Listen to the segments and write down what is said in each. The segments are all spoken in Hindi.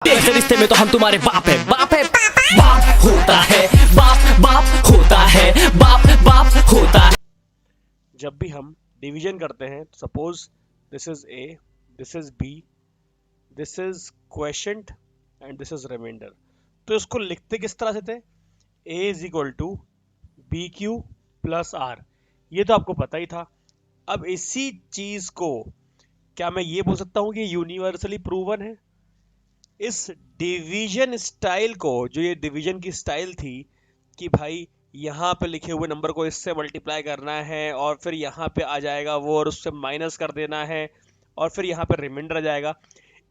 तेरे रिश्ते में तो हम तुम्हारे बाप है, बाप है, बाप होता है, बाप बाप होता है, बाप बाप होता है। जब भी हम डिवीजन करते हैं, suppose this is A, this is B, this is quotient and this is remainder, तो इसको लिखते किस तरह से थे? A is equal to B Q plus R, ये तो आपको पता ही था। अब इसी चीज को क्या मैं ये बोल सकता हूं कि यूनिवर्सली प्रूवन है? इस डिवीजन स्टाइल को, जो ये डिवीजन की स्टाइल थी कि भाई यहाँ पे लिखे हुए नंबर को इससे मल्टीप्लाई करना है और फिर यहाँ पे आ जाएगा वो और उससे माइनस कर देना है और फिर यहाँ पे रिमाइंडर आ जाएगा,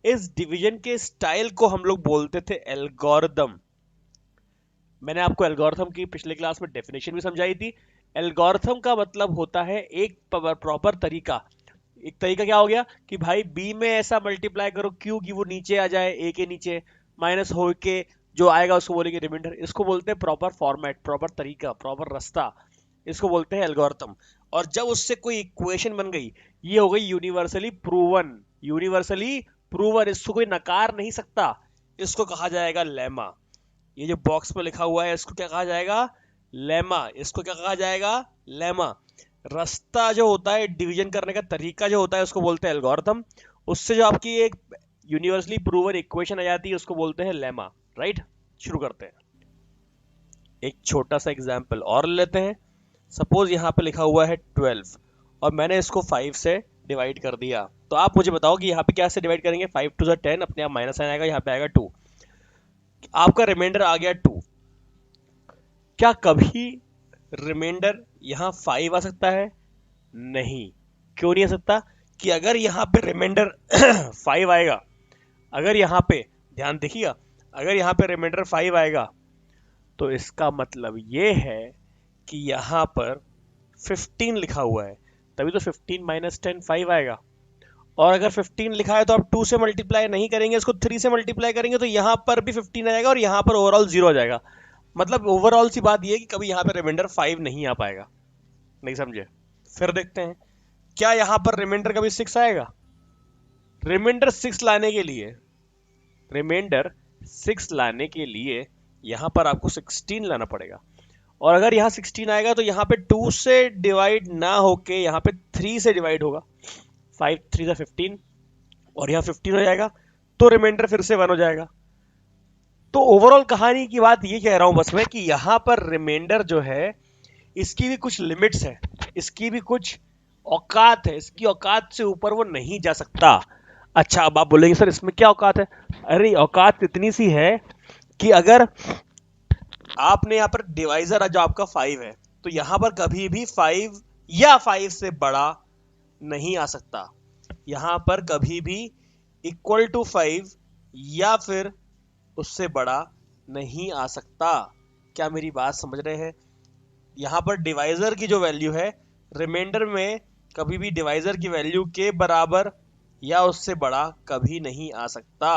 इस डिवीजन के स्टाइल को हम लोग बोलते थे एल्गोरिथम। मैंने आपको एल्गोरिथम की पिछले क्लास में डेफिनेशन भी समझाई थी। एल्गोरिथम का मतलब होता है एक प्रॉपर तरीका। एक तरीका क्या हो गया कि भाई बी में ऐसा मल्टीप्लाई करो क्यू की वो नीचे आ जाए, ए के नीचे माइनस हो के जो आएगा उसको बोलेंगे रिमाइंडर। इसको बोलते हैं प्रॉपर फॉर्मेट, प्रॉपर तरीका, प्रॉपर रास्ता, इसको बोलते हैं एल्गोरिथम। और जब उससे कोई इक्वेशन बन गई, ये हो गई यूनिवर्सली प्रूवन। यूनिवर्सली प्रूवन, इसको कोई नकार नहीं सकता, इसको कहा जाएगा लेमा। ये जो बॉक्स पे लिखा हुआ है इसको क्या कहा जाएगा? लेमा। इसको क्या कहा जाएगा? लेमा। रास्ता जो होता है, डिवीजन करने का तरीका जो होता है, उसको बोलते हैं एल्गोरिथम। उससे जो आपकी एक यूनिवर्सली प्रूवन इक्वेशन आ जाती है उसको बोलते हैं लेमा। राइट, शुरू करते हैं। एक छोटा सा एग्जांपल और लेते हैं। सपोज यहाँ पे लिखा हुआ है 12 और मैंने इसको 5 से डिवाइड कर दिया, तो आप मुझे बताओ कि यहाँ पे क्या से डिवाइड करेंगे? 5 टू 10, अपने आप माइनस आएगा, यहाँ पे आएगा 2, आपका रिमाइंडर आ गया 2। क्या कभी रिमाइंडर यहाँ 5 आ सकता है? नहीं। क्यों नहीं आ सकता? कि अगर यहाँ पे रिमाइंडर 5 आएगा, अगर यहाँ पे ध्यान देखिएगा, अगर यहाँ पे रिमाइंडर 5 आएगा तो इसका मतलब ये है कि यहाँ पर 15 लिखा हुआ है, तभी तो 15 माइनस 10 5 आएगा। और अगर 15 लिखा है तो आप 2 से मल्टीप्लाई नहीं करेंगे, इसको 3 से मल्टीप्लाई करेंगे, तो यहाँ पर भी 15 आ जाएगा और यहाँ पर ओवरऑल 0 आ जाएगा। मतलब ओवरऑल सी बात ये है कि कभी यहाँ पे रिमाइंडर 5 नहीं आ पाएगा। नहीं समझे? फिर देखते हैं, क्या यहाँ पर रिमाइंडर कभी 6 आएगा? रिमाइंडर 6 लाने के लिए, रिमाइंडर 6 लाने के लिए यहाँ पर आपको 16 लाना पड़ेगा। और अगर यहाँ 16 आएगा तो यहाँ पे 2 से डिवाइड ना होके यहाँ पे 3 से डिवाइड होगा। 5 3 15 और यहाँ 15 हो जाएगा, तो रिमाइंडर फिर से 1 हो जाएगा। तो ओवरऑल कहानी की बात ये कह रहा हूं बस मैं कि यहाँ पर रिमाइंडर जो है इसकी भी कुछ लिमिट्स है, इसकी भी कुछ औकात है, इसकी औकात से ऊपर वो नहीं जा सकता। अच्छा, अब आप बोलेंगे सर इसमें क्या औकात है? अरे औकात इतनी सी है कि अगर आपने यहाँ पर डिवाइजर जो आपका 5 है, तो यहाँ पर कभी भी 5 या 5 से बड़ा नहीं आ सकता। यहाँ पर कभी भी इक्वल टू 5 या फिर उससे बड़ा नहीं आ सकता। क्या मेरी बात समझ रहे हैं? यहाँ पर डिवाइजर की जो वैल्यू है, रिमाइंडर में कभी भी डिवाइजर की वैल्यू के बराबर या उससे बड़ा कभी नहीं आ सकता।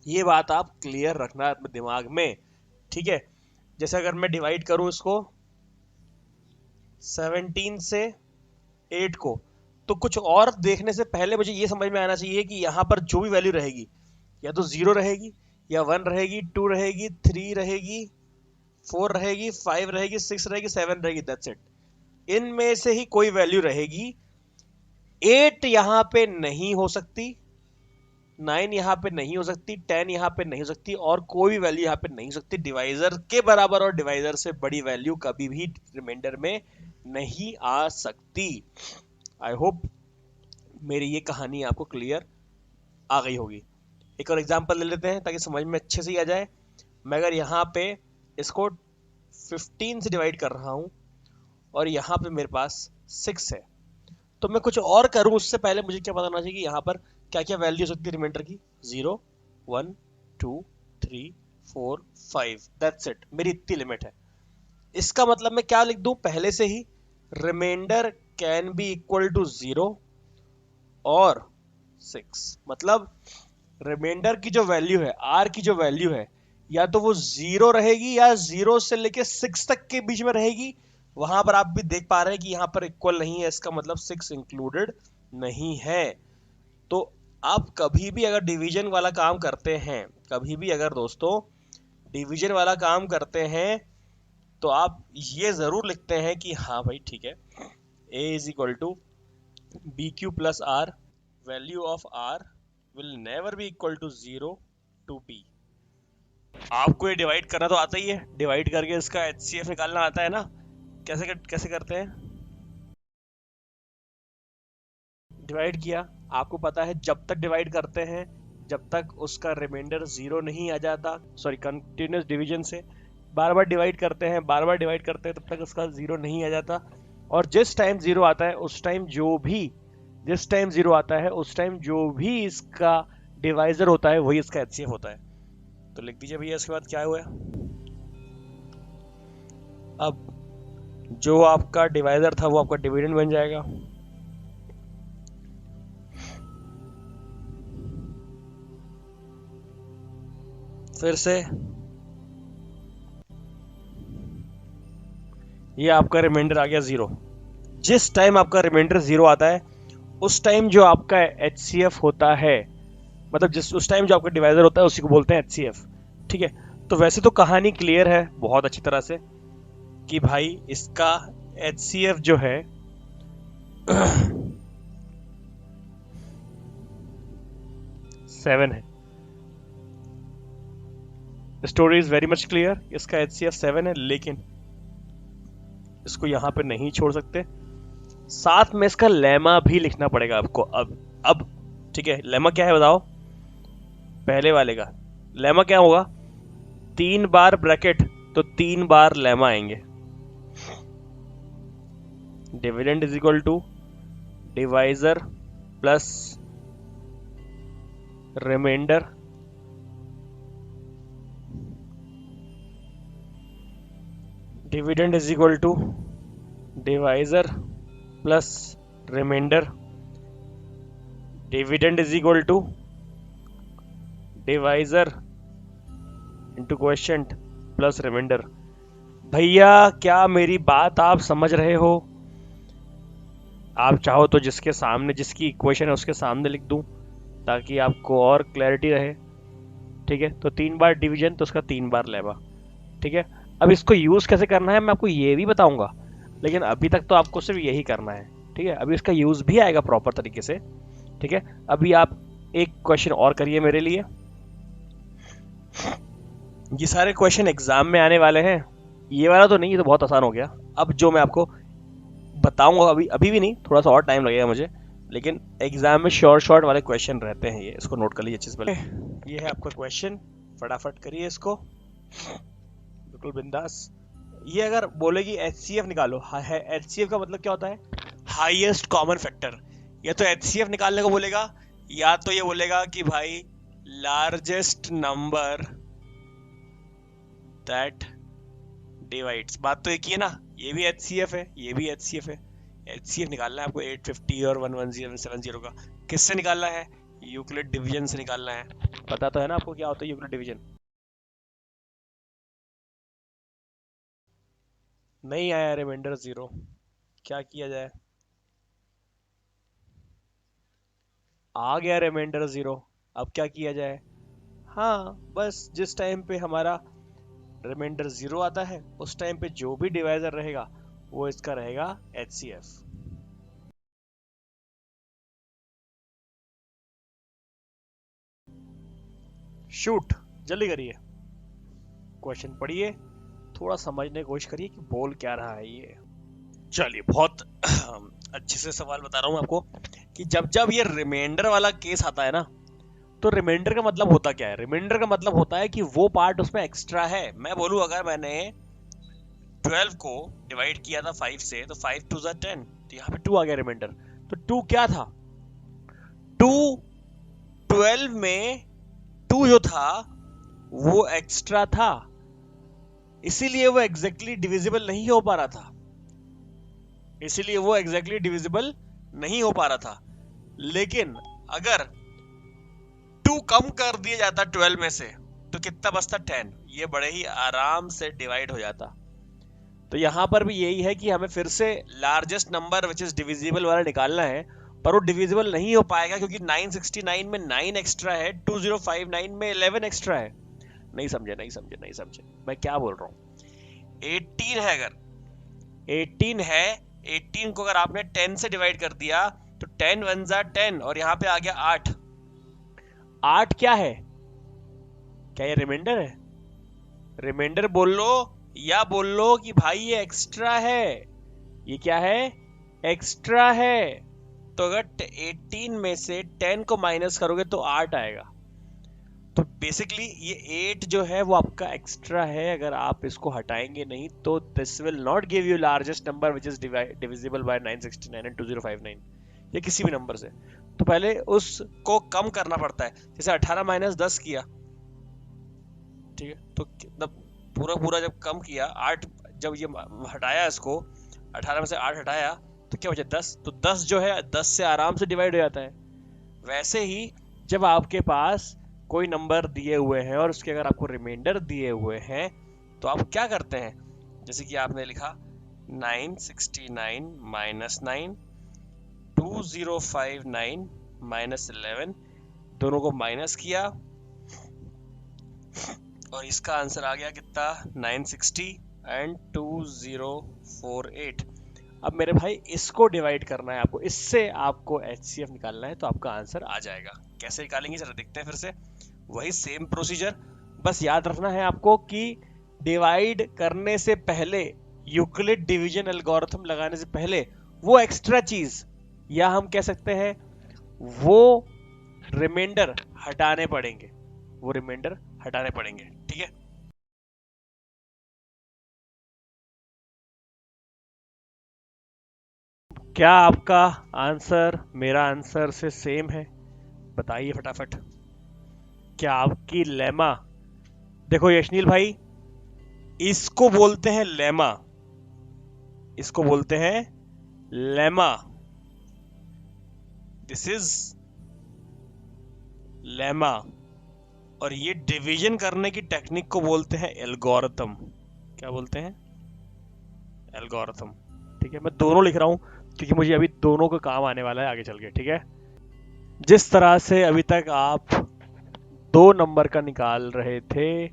ये बात आप क्लियर रखना अपने दिमाग में, ठीक है? जैसे अगर मैं डिवाइड करूं इसको 17 से 8 को, तो कुछ और देखने से पहले मुझे ये समझ में आना चाहिए कि यहाँ पर जो भी वैल्यू रहेगी, या तो 0 रहेगी, या 1 रहेगी, 2 रहेगी, 3 रहेगी, 4 रहेगी, 5 रहेगी, 6 रहेगी, 7 रहेगी, दैट्स इट। इनमें से ही कोई वैल्यू रहेगी। 8 यहाँ पे नहीं हो सकती, 9 यहाँ पे नहीं हो सकती, 10 यहाँ पे नहीं हो सकती, और कोई भी वैल्यू यहाँ पे नहीं हो सकती। डिवाइजर के बराबर और डिवाइजर से बड़ी वैल्यू कभी भी रिमाइंडर में नहीं आ सकती। आई होप मेरी ये कहानी आपको क्लियर आ गई होगी। एक और एग्जांपल ले लेते हैं ताकि समझ में अच्छे से ही आ जाए। मैं अगर यहाँ पे इसको 15 से डिवाइड कर रहा हूँ और यहाँ पे मेरे पास 6 है, तो मैं कुछ और करूँ उससे पहले मुझे क्या पता होना चाहिए कि यहाँ पर क्या क्या वैल्यू हो सकती है रिमाइंडर की? 0 1 2 3 4 5, दैट्स इट। मेरी इतनी लिमिट है। इसका मतलब मैं क्या लिख दूं पहले से ही? Remainder can be equal to 0 और 6। मतलब रिमाइंडर की जो वैल्यू है, आर की जो वैल्यू है, या तो वो 0 रहेगी या 0 से लेके 6 तक के बीच में रहेगी। वहां पर आप भी देख पा रहे हैं कि यहाँ पर इक्वल नहीं है, इसका मतलब 6 इंक्लूडेड नहीं है। तो आप कभी भी अगर डिवीजन वाला काम करते हैं, कभी भी अगर दोस्तों डिवीजन वाला काम करते हैं, तो आप ये जरूर लिखते हैं कि हाँ भाई ठीक है, a is equal to B Q plus R, value of R will never be equal to 0 to B. आपको ये डिवाइड करना तो आता ही है, डिवाइड करके इसका HCF निकालना आता है ना। कैसे करते हैं? डिवाइड किया, आपको पता है जब तक डिवाइड करते हैं जब तक उसका रिमाइंडर 0 नहीं आ जाता, सॉरी कंटिन्यूस डिवीजन से बार बार डिवाइड करते हैं, बार बार डिवाइड करते हैं, तब तक उसका 0 नहीं आ जाता। और जिस टाइम 0 आता है उस टाइम जिस टाइम 0 आता है उस टाइम जो भी इसका डिवाइजर होता है वही इसका HCF होता है। तो लिख दीजिए भैया इसके बाद क्या हुआ। अब जो आपका डिवाइजर था वो आपका डिविडेंड बन जाएगा। फिर से ये आपका रिमाइंडर आ गया 0। जिस टाइम आपका रिमाइंडर 0 आता है उस टाइम जो आपका HCF होता है, मतलब उस टाइम जो आपका डिवाइजर होता है उसी को बोलते हैं HCF। ठीक है, तो वैसे तो कहानी क्लियर है बहुत अच्छी तरह से कि भाई इसका HCF जो है सेवन है। Story is very much clear, इसका HCF 7 है, लेकिन इसको यहां पे नहीं छोड़ सकते, साथ में इसका लेमा भी लिखना पड़ेगा आपको। अब ठीक है, लेमा क्या है बताओ? पहले वाले का लेमा क्या होगा? 3 बार ब्रैकेट तो 3 बार लेमा आएंगे। Dividend is equal to divisor plus remainder dividend is equal to divisor plus remainder dividend is equal to divisor into quotient plus remainder. भैया क्या मेरी बात आप समझ रहे हो? आप चाहो तो जिसके सामने जिसकी इक्वेशन है उसके सामने लिख दूं ताकि आपको और क्लैरिटी रहे। ठीक है, तो 3 बार डिवीजन तो उसका 3 बार लेमा। ठीक है, अब इसको यूज कैसे करना है मैं आपको ये भी बताऊंगा, लेकिन अभी तक तो आपको सिर्फ यही करना है। ठीक है, अभी इसका यूज भी आएगा प्रॉपर तरीके से। ठीक है, अभी आप एक क्वेश्चन और करिए मेरे लिए। ये सारे क्वेश्चन एग्जाम में आने वाले हैं, ये वाला तो नहीं, ये तो बहुत आसान हो गया। अब जो मैं आपको बताऊंगा अभी भी नहीं, थोड़ा सा और टाइम लगेगा मुझे, लेकिन एग्जाम में शॉर्ट वाले क्वेश्चन रहते हैं, ये इसको नोट कर लीजिए अच्छे से। पहले ये है आपका क्वेश्चन, फटाफट करिए इसको बिल्कुल बिंदास। ये अगर बोलेगी HCF निकालो, HCF का मतलब क्या होता है? Highest common factor. या तो HCF निकालने को बोलेगा या तो ये बोलेगा कि भाई लार्जेस्ट नंबर दैट डिवाइड्स। बात तो एक ही है ना, ये भी HCF है, ये भी HCF है। HCF निकालना है आपको 850 और 11070 का। किससे निकालना है? यूक्लिड डिवीजन से निकालना है। पता तो है ना आपको क्या होता है यूक्लिड डिवीजन? नहीं आया रिमाइंडर 0, क्या किया जाए? आ गया रिमाइंडर 0, अब क्या किया जाए? हाँ, बस जिस टाइम पे हमारा रिमाइंडर 0 आता है उस टाइम पे जो भी डिवाइजर रहेगा वो इसका रहेगा HCF। शूट, जल्दी करिए, क्वेश्चन पढ़िए, थोड़ा समझने की कोशिश करिए कि बोल क्या रहा है ये। चलिए, बहुत अच्छे से सवाल बता रहा हूं आपको कि जब जब ये रिमाइंडर वाला केस आता है ना, तो रिमाइंडर का मतलब होता क्या है? रिमाइंडर का मतलब होता है कि वो पार्ट उसमें एक्स्ट्रा है। मैं बोलूं अगर मैंने 12 को डिवाइड किया था 5 से, तो 5 2 10, तो यहाँ पे 2 आ गया रिमाइंडर। तो 2 क्या था? 2 12 में 2 जो था वो एक्स्ट्रा था, इसीलिए वो एग्जैक्टली डिविजिबल नहीं हो पा रहा था, इसीलिए वो एग्जैक्टली डिविजिबल नहीं हो पा रहा था। लेकिन अगर 2 कम कर दिया जाता 12 में से तो कितना बचता? 10। ये बड़े ही आराम से डिवाइड हो जाता। तो यहां पर भी यही है कि हमें फिर से largest number which is divisible वाला निकालना है, पर वो डिविजिबल नहीं हो पाएगा क्योंकि 969 में 9 एक्स्ट्रा है, 2059 में 11 एक्स्ट्रा है। नहीं समझे मैं क्या बोल रहा हूँ। 18 है, अगर 18 है, 18 को अगर आपने 10 से डिवाइड कर दिया तो 10 वन जा 10 और यहाँ पे आ गया 8। 8 क्या है? क्या ये रिमाइंडर है? रिमाइंडर बोल लो या बोल लो कि भाई ये एक्स्ट्रा है। ये क्या है? एक्स्ट्रा है। तो अगर 18 में से 10 को माइनस करोगे तो 8 आएगा। तो बेसिकली ये 8 जो है वो आपका एक्स्ट्रा है। अगर आप इसको हटाएंगे नहीं तो this will not give you largest number which is divisible by 969 and 2059 या किसी भी नंबर से। तो पहले उसको कम करना पड़ता है। जैसे 18 माइनस 10 किया, ठीक है, तो पूरा जब कम किया, 8 जब ये हटाया, इसको 18 में से 8 हटाया तो क्या बचा? 10। तो 10 जो है 10 से आराम से डिवाइड हो जाता है। वैसे ही जब आपके पास कोई नंबर दिए हुए हैं और उसके अगर आपको रिमाइंडर दिए हुए हैं तो आप क्या करते हैं? जैसे कि आपने लिखा 969 माइनस 9, 2059 माइनस 11, दोनों को माइनस किया और इसका आंसर आ गया कितना? 960 एंड 2048। अब मेरे भाई इसको डिवाइड करना है आपको, इससे आपको HCF निकालना है तो आपका आंसर आ जाएगा। कैसे निकालेंगे जरा देखते हैं फिर से। वही सेम प्रोसीजर, बस याद रखना है आपको कि डिवाइड करने से पहले, यूक्लिड डिवीजन एल्गोरिथम लगाने से पहले वो एक्स्ट्रा चीज, या हम कह सकते हैं वो रिमाइंडर हटाने पड़ेंगे। वो रिमाइंडर हटाने पड़ेंगे, ठीक है। क्या आपका आंसर मेरा आंसर से सेम है? बताइए फटाफट। क्या आपकी लेमा, देखो यशनील भाई, इसको बोलते हैं लेमा, इसको बोलते हैं लेमा। This is lemma. और ये डिवीजन करने की टेक्निक को बोलते हैं एल्गोरिथम। क्या बोलते हैं? एल्गोरिथम। ठीक है, मैं दोनों लिख रहा हूं क्योंकि मुझे अभी दोनों का काम आने वाला है आगे चल के, ठीक है। जिस तरह से अभी तक आप 2 नंबर का निकाल रहे थे,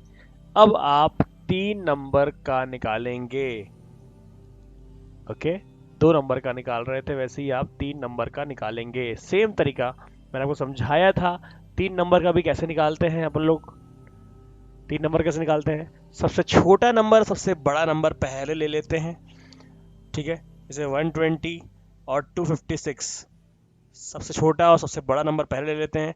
अब आप 3 नंबर का निकालेंगे। ओके, 2 नंबर का निकाल रहे थे, वैसे ही आप 3 नंबर का निकालेंगे। सेम तरीका मैंने आपको समझाया था। 3 नंबर का भी कैसे निकालते हैं अपन लोग? 3 नंबर कैसे निकालते हैं? सबसे छोटा नंबर सबसे बड़ा नंबर पहले ले लेते हैं, ठीक है। जैसे 120 और 256, सबसे छोटा और सबसे बड़ा नंबर पहले ले लेते हैं।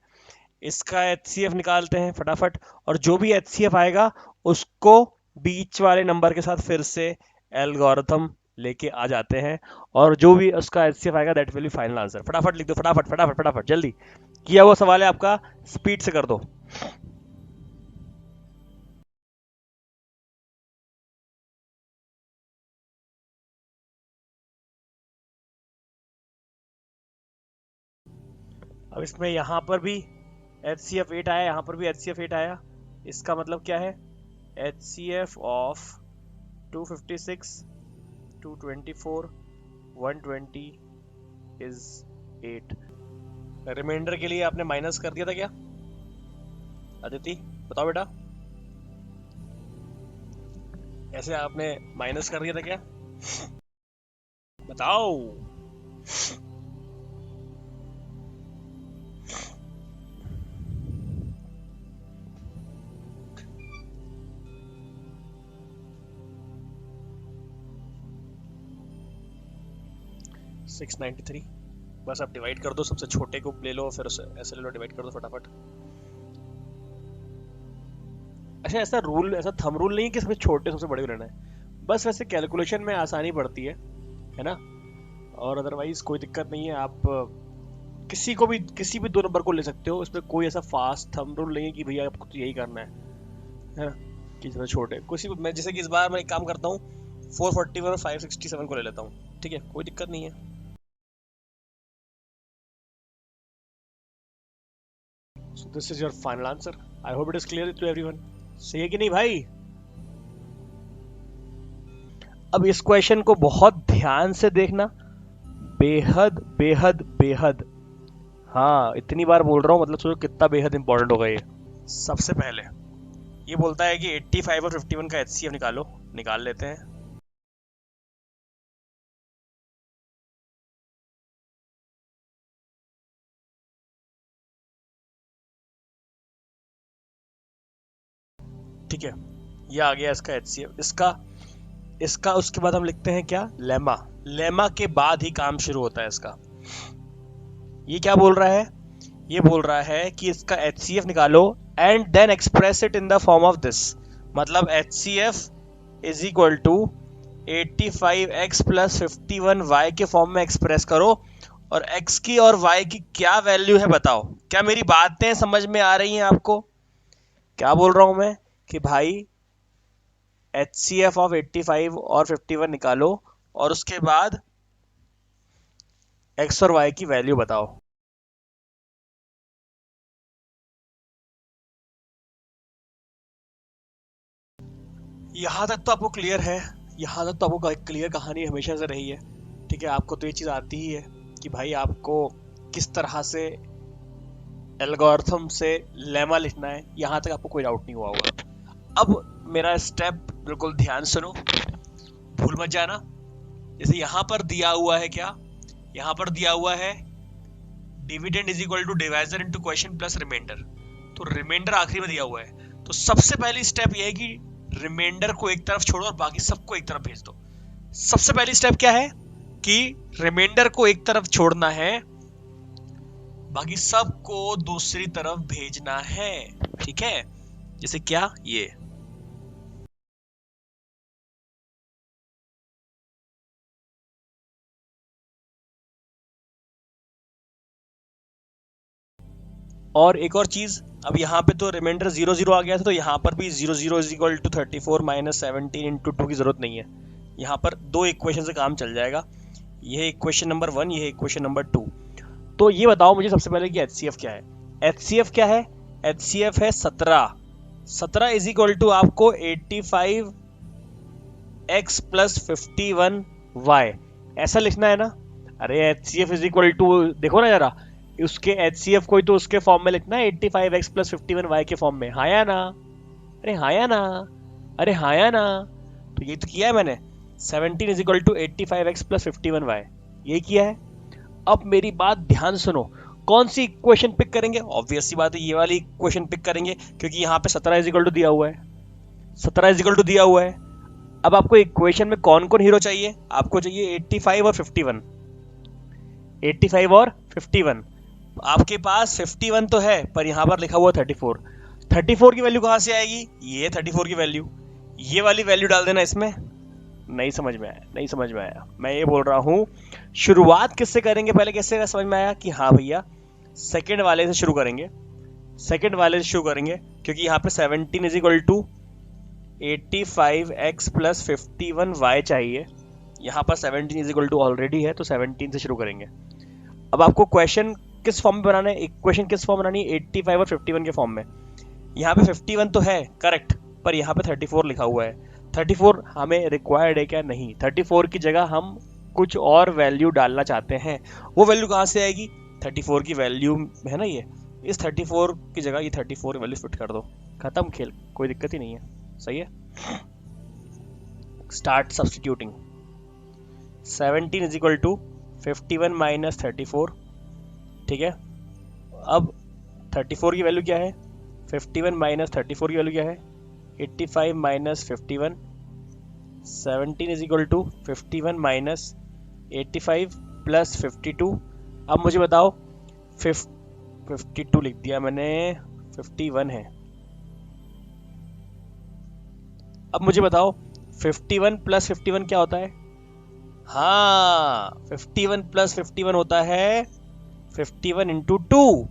इसका HCF निकालते हैं फटाफट, और जो भी HCF आएगा उसको बीच वाले नंबर के साथ फिर से एल्गोरिथम लेके आ जाते हैं, और जो भी उसका HCF आएगा that will be final answer. फटाफट लिख दो, फटाफट फटाफट फटाफट, जल्दी। किया हुआ सवाल है आपका, स्पीड से कर दो। अब इसमें यहां पर भी HCF 8 आया, यहां पर भी HCF 8 आया। इसका मतलब क्या है? HCF of 256, 224, 120 is 8। रिमाइंडर के लिए आपने माइनस कर दिया था क्या अदिति? बताओ बेटा, ऐसे आपने माइनस कर दिया था क्या? बताओ। सिक्स 93। बस आप डिवाइड कर दो, सबसे छोटे को ले लो, फिर ऐसे ले लो, डिवाइड कर दो फटाफट। अच्छा, ऐसा रूल, ऐसा थंब रूल नहीं है कि सबसे छोटे सबसे बड़े को लेना है। बस वैसे कैलकुलेशन में आसानी पड़ती है ना। और अदरवाइज कोई दिक्कत नहीं है, आप किसी भी 2 नंबर को ले सकते हो। इसमें कोई ऐसा फास्ट थंब रूल नहीं है कि भैया आपको तो यही करना है ना, कि सबसे छोटे किसी। मैं जैसे कि इस बार मैं एक काम करता हूँ, 441 और 567 को ले लेता हूँ, ठीक है, कोई दिक्कत नहीं है। So this is your final answer. I hope it is clear to everyone. सही है कि नहीं भाई? अब इस क्वेश्चन को बहुत ध्यान से देखना, बेहद बेहद बेहद, हाँ इतनी बार बोल रहा हूँ, मतलब सोचो कितना बेहद इंपॉर्टेंट होगा ये। सबसे पहले ये बोलता है कि 85 और 51 का एचसीएफ निकालो, निकाल लेते हैं। ठीक है, ये आ गया इसका एचसीएफ। इसका उसके बाद हम लिखते हैं क्या, लेमा। लेमा के बाद ही काम शुरू होता है इसका। ये क्या बोल रहा है, ये बोल रहा है कि इसका एचसीएफ निकालो and then express it in the form of this. मतलब HCF is equal to 85x plus 51y के फॉर्म में एक्सप्रेस करो, और x की और y की क्या वैल्यू है बताओ। क्या मेरी बातें समझ में आ रही हैं आपको? क्या बोल रहा हूं मैं कि भाई HCF ऑफ 85 और 51 निकालो और उसके बाद x और y की वैल्यू बताओ। यहां तक तो आपको क्लियर है, यहां तक तो आपको क्लियर कहानी हमेशा से रही है। ठीक है, आपको तो ये चीज आती ही है कि भाई आपको किस तरह से एल्गोरिथम से लेमा लिखना है, यहां तक आपको कोई डाउट नहीं हुआ होगा। अब मेरा स्टेप बिल्कुल ध्यान सुनो, भूल मत जाना। जैसे यहां पर दिया हुआ है क्या, यहां पर दिया हुआ है dividend is equal to divisor into question plus remainder, तो रिमाइंडर आखिरी में दिया हुआ है। तो सबसे पहली स्टेप यह है कि रिमाइंडर को एक तरफ छोड़ो और बाकी सबको एक तरफ भेज दो। सबसे पहली स्टेप क्या है कि रिमाइंडर को एक तरफ छोड़ना है, बाकी सबको दूसरी तरफ भेजना है। ठीक है, जैसे क्या, ये और एक और चीज, अब यहाँ पे तो रिमाइंडर 0 0 आ गया था, तो यहाँ पर भी 0 0 is equal to 34 minus 17 into 2 की जरूरत नहीं है। यहाँ पर दो इक्वेशन से काम चल जाएगा, ये इक्वेशन नंबर 1, ये इक्वेशन नंबर 2। तो ये बताओ मुझे सबसे पहले कि एचसीएफ क्या है। एचसीएफ क्या है, एचसीएफ है 17। 17 इज इक्वल टू आपको 85x प्लस 51y, ऐसा लिखना है ना। अरे एचसीएफ इज इक्वल टू, देखो ना जरा, उसके एचसीएफ कोई तो उसके फॉर्म में लिखना है 85x प्लस 51y के फॉर्म में, हाँ या ना? अरे हाँ या ना, अरे हाँ या ना? तो ये तो किया है मैंने, 17 is equal to 85x plus 51y, ये किया है। अब मेरी बात ध्यान सुनो, कौन सी इक्वेशन पिक करेंगे? ऑब्वियस सी बात है ये वाली इक्वेशन पिक करेंगे, क्योंकि यहाँ पे 17 इज इक्वल टू दिया हुआ है, 17 इज इक्वल टू दिया हुआ है। अब आपको इक्वेशन में कौन कौन हीरो चाहिए? आपको चाहिए 85 और 51, 85 और 51। आपके पास 51 तो है, पर यहां पर लिखा हुआ 34। 34 की वैल्यू कहां से आएगी? ये 34 की वैल्यू, ये वाली वैल्यू डाल देना इसमें। नहीं समझ में आया, नहीं समझ में आया। मैं ये बोल रहा हूं शुरुआत किससे करेंगे, पहले कैसे समझ में आया कि हाँ भैया सेकंड वाले से शुरू करेंगे, सेकंड वाले से शुरू करेंगे, क्योंकि यहाँ पे 17 is equal to 85x plus 51y चाहिए। यहाँ पर 17 इज इक्वल टू ऑलरेडी है, तो 17 से शुरू करेंगे। अब आपको क्वेश्चन किस फॉर्म में बनाना है, इक्वेशन किस फॉर्म बनानी है? 85 और 51 के फॉर्म में। यहाँ पे 51 तो है करेक्ट, पर यहाँ पे 34 लिखा हुआ है। 34 हमें रिक्वायर्ड है क्या? नहीं। 34 की जगह हम कुछ और वैल्यू डालना चाहते हैं, वो वैल्यू कहाँ से आएगी? 34 की वैल्यू है ना ये, इस 34 की जगह ये 34 वैल्यू फिट कर दो, खत्म खेल, कोई दिक्कत ही नहीं है। सही है, start substituting. 17 is equal to 51 minus 34, ठीक है। अब 34 की वैल्यू क्या है? 51 माइनस 34 की वैल्यू क्या है? 85 minus 51। 17 is equal to 51 minus 85 plus 52। अब मुझे बताओ, 52 लिख दिया मैंने, 51 है। अब मुझे बताओ 51 प्लस 51 क्या होता है? हाँ, 51 प्लस 51 होता है 51 इंटू 2,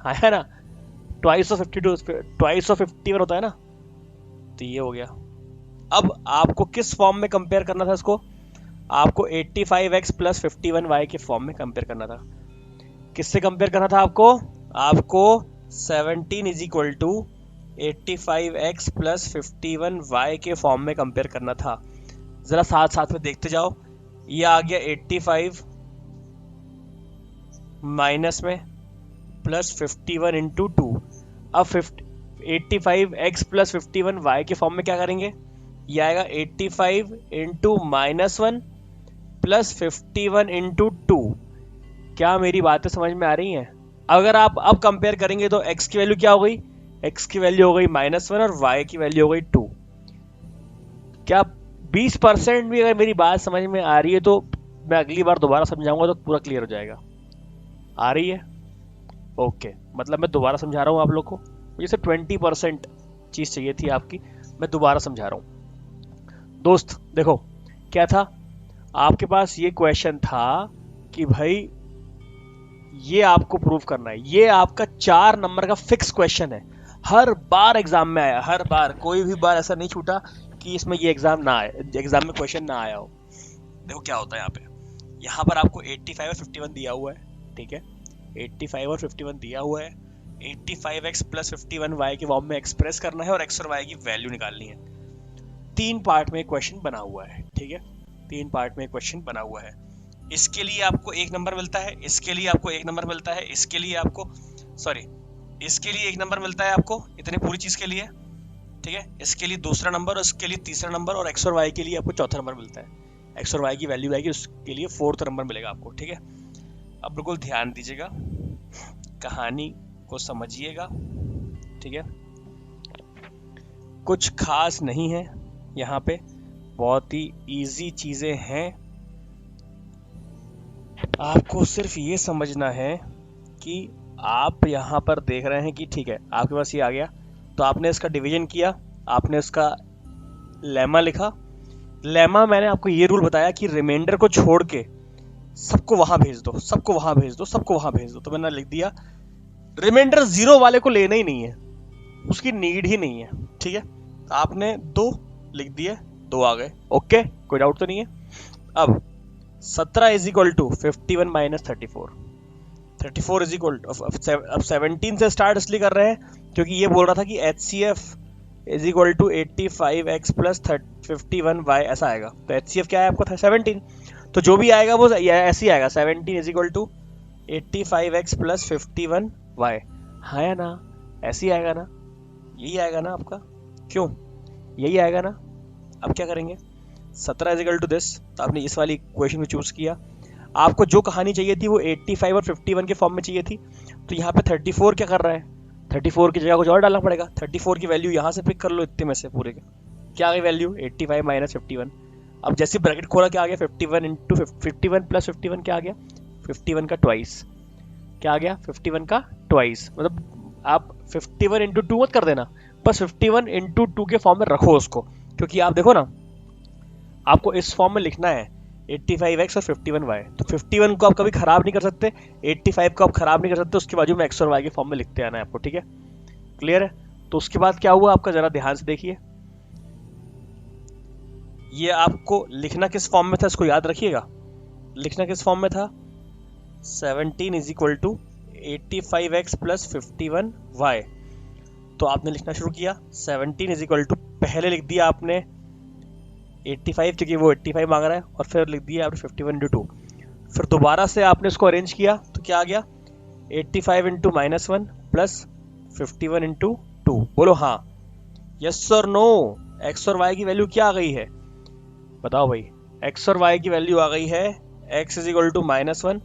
हाँ है ना, ट्वाइस ऑफ 52, ट्वाइस ऑफ 51 होता है ना, तो ये हो गया। अब आपको किस फॉर्म में कंपेयर करना था इसको? आपको 85x प्लस 51y के फॉर्म में कंपेयर करना था। किससे कंपेयर करना था आपको? आपको 17 is equal to 85x plus 51y के फॉर्म में कंपेयर करना था। जरा साथ साथ में देखते जाओ, ये आ गया 85 माइनस में प्लस 51 इंटू 2। अब 85x प्लस 51 y के फॉर्म में क्या करेंगे, ये आएगा 85 इंटू -1 प्लस 51 इंटू 2। क्या मेरी बातें समझ में आ रही हैं? अगर आप अब कंपेयर करेंगे तो x की वैल्यू क्या हो गई, x की वैल्यू हो गई -1 और y की वैल्यू हो गई 2। क्या 20% भी अगर मेरी बात समझ में आ रही है तो मैं अगली बार दोबारा समझाऊंगा तो पूरा क्लियर हो जाएगा। आ रही है? ओके, मतलब मैं दोबारा समझा रहा हूँ आप लोग को। मुझे सिर्फ 20% चीज़ चाहिए थी आपकी, मैं दोबारा समझा रहा हूँ। दोस्त देखो, क्या था आपके पास, ये क्वेश्चन था कि भाई ये आपको प्रूव करना है। ये आपका 4 नंबर का फिक्स क्वेश्चन है, हर बार एग्जाम में आया, हर बार, कोई भी बार ऐसा नहीं छूटा कि इसमें ये एग्जाम में क्वेश्चन ना आया हो। देखो क्या होता है यहाँ पर आपको 85 और 51 दिया हुआ है, ठीक है, 85 और 51 दिया हुआ है। 85x प्लस 51y के फॉर्म में एक्सप्रेस करना है और x और y की वैल्यू निकालनी है। 3 पार्ट में क्वेश्चन बना हुआ है, ठीक है, 3 पार्ट में क्वेश्चन बना हुआ है। इसके लिए आपको 1 नंबर मिलता है, इसके लिए आपको 1 नंबर मिलता है, इसके लिए 1 नंबर मिलता है आपको, इतनी पूरी चीज के लिए, ठीक है। इसके लिए दूसरा नंबर, उसके लिए तीसरा नंबर, और x और y के लिए आपको चौथा नंबर मिलता है। x और y की वैल्यू आएगी, उसके लिए 4th नंबर मिलेगा आपको, ठीक है। अब बिल्कुल ध्यान दीजिएगा, कहानी को समझिएगा, ठीक है। कुछ खास नहीं है यहाँ पे, बहुत ही इजी चीजें हैं। आपको सिर्फ ये समझना है कि आप यहाँ पर देख रहे हैं कि ठीक है, आपके पास ये आ गया तो आपने इसका डिवीजन किया, आपने इसका लेमा लिखा। लेमा मैंने आपको ये रूल बताया कि रिमाइंडर को छोड़ के सबको वहां भेज दो, सबको वहां भेज दो, सबको वहां भेज दो। तो मैंने लिख दिया रिमाइंडर 0 वाले को लेना ही नहीं है, उसकी नीड ही नहीं है, ठीक है। आपने 2 लिख दिए, 2 आ गए, ओके, कोई डाउट तो नहीं है। अब 17 is equal to 51 minus 34, 34 is equal to, अब 17 से स्टार्ट इसलिए कर रहे हैं क्योंकि ये बोल रहा था कि HCF is equal to 85x plus 51y, ऐसा आएगा। तो HCF क्या है आपको, 17, तो जो भी आएगा वो ऐसे ही आएगा, 17 is equal to 85x plus 51y, हाँ या ना, ऐसे ही आएगा ना, यही आएगा ना आपका, क्यों, यही आएगा ना। अब क्या करेंगे, 17 इज इक्वल टू दिस, तो आपने इस वाली इक्वेशन को चूज किया। आपको जो कहानी चाहिए थी वो 85 और 51 के फॉर्म में चाहिए थी, तो यहाँ पे 34 क्या कर रहा है, 34 की जगह कुछ और डालना पड़ेगा। 34 की वैल्यू यहाँ से पिक कर लो, इतने में से पूरे के क्या आ गई वैल्यू, 85 माइनस 51। अब जैसे ब्रैकेट खोला क्या आ गया, 51 इंटू 51 प्लस 51 क्या आ गया, 51 का ट्वाइस, क्या आ गया, 51 का ट्वाइस। मतलब आप 51 इंटू 2 मत कर देना, बस 51 इंटू 2 के फॉर्म में रखो उसको, क्योंकि आप देखो ना, आपको इस फॉर्म में लिखना है 85x और 51y, तो 51 को आप कभी खराब नहीं कर सकते, 85 को आप खराब नहीं कर सकते, उसके बाजू में x और y के फॉर्म में लिखते आना है आपको, ठीक है, क्लियर है। तो उसके बाद क्या हुआ आपका, जरा ध्यान से देखिए, ये आपको लिखना किस फॉर्म में था, इसको याद रखिएगा, लिखना किस फॉर्म में था, 17 is equal to 85x plus 51y। तो आपने लिखना शुरू किया, 17 इज इक्वल टू, पहले लिख दिया आपने 85 क्योंकि वो 85 मांग रहा है, और फिर लिख दिया आपने 51 इंटू 2, फिर दोबारा से आपने इसको अरेंज किया तो क्या आ गया, 85 इंटू -1 प्लस 51 इंटू 2। बोलो हाँ, यस और नो, एक्स और वाई की वैल्यू क्या आ गई है, बताओ भाई, एक्स और वाई की वैल्यू आ गई है, x is equal to -1,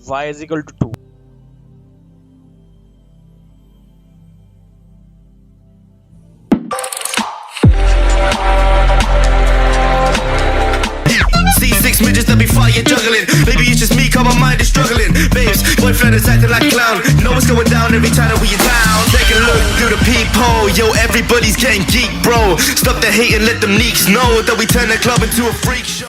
y is equal to 2। C6 midgets that be fire juggling. Maybe it's just me, cause my mind is struggling. Babes, boyfriend is acting like a clown. Know what's going down every time that we in town. Take a look through the peephole. Yo, everybody's getting geek, bro. Stop the hate and let them neeks know that we turn the club into a freak show.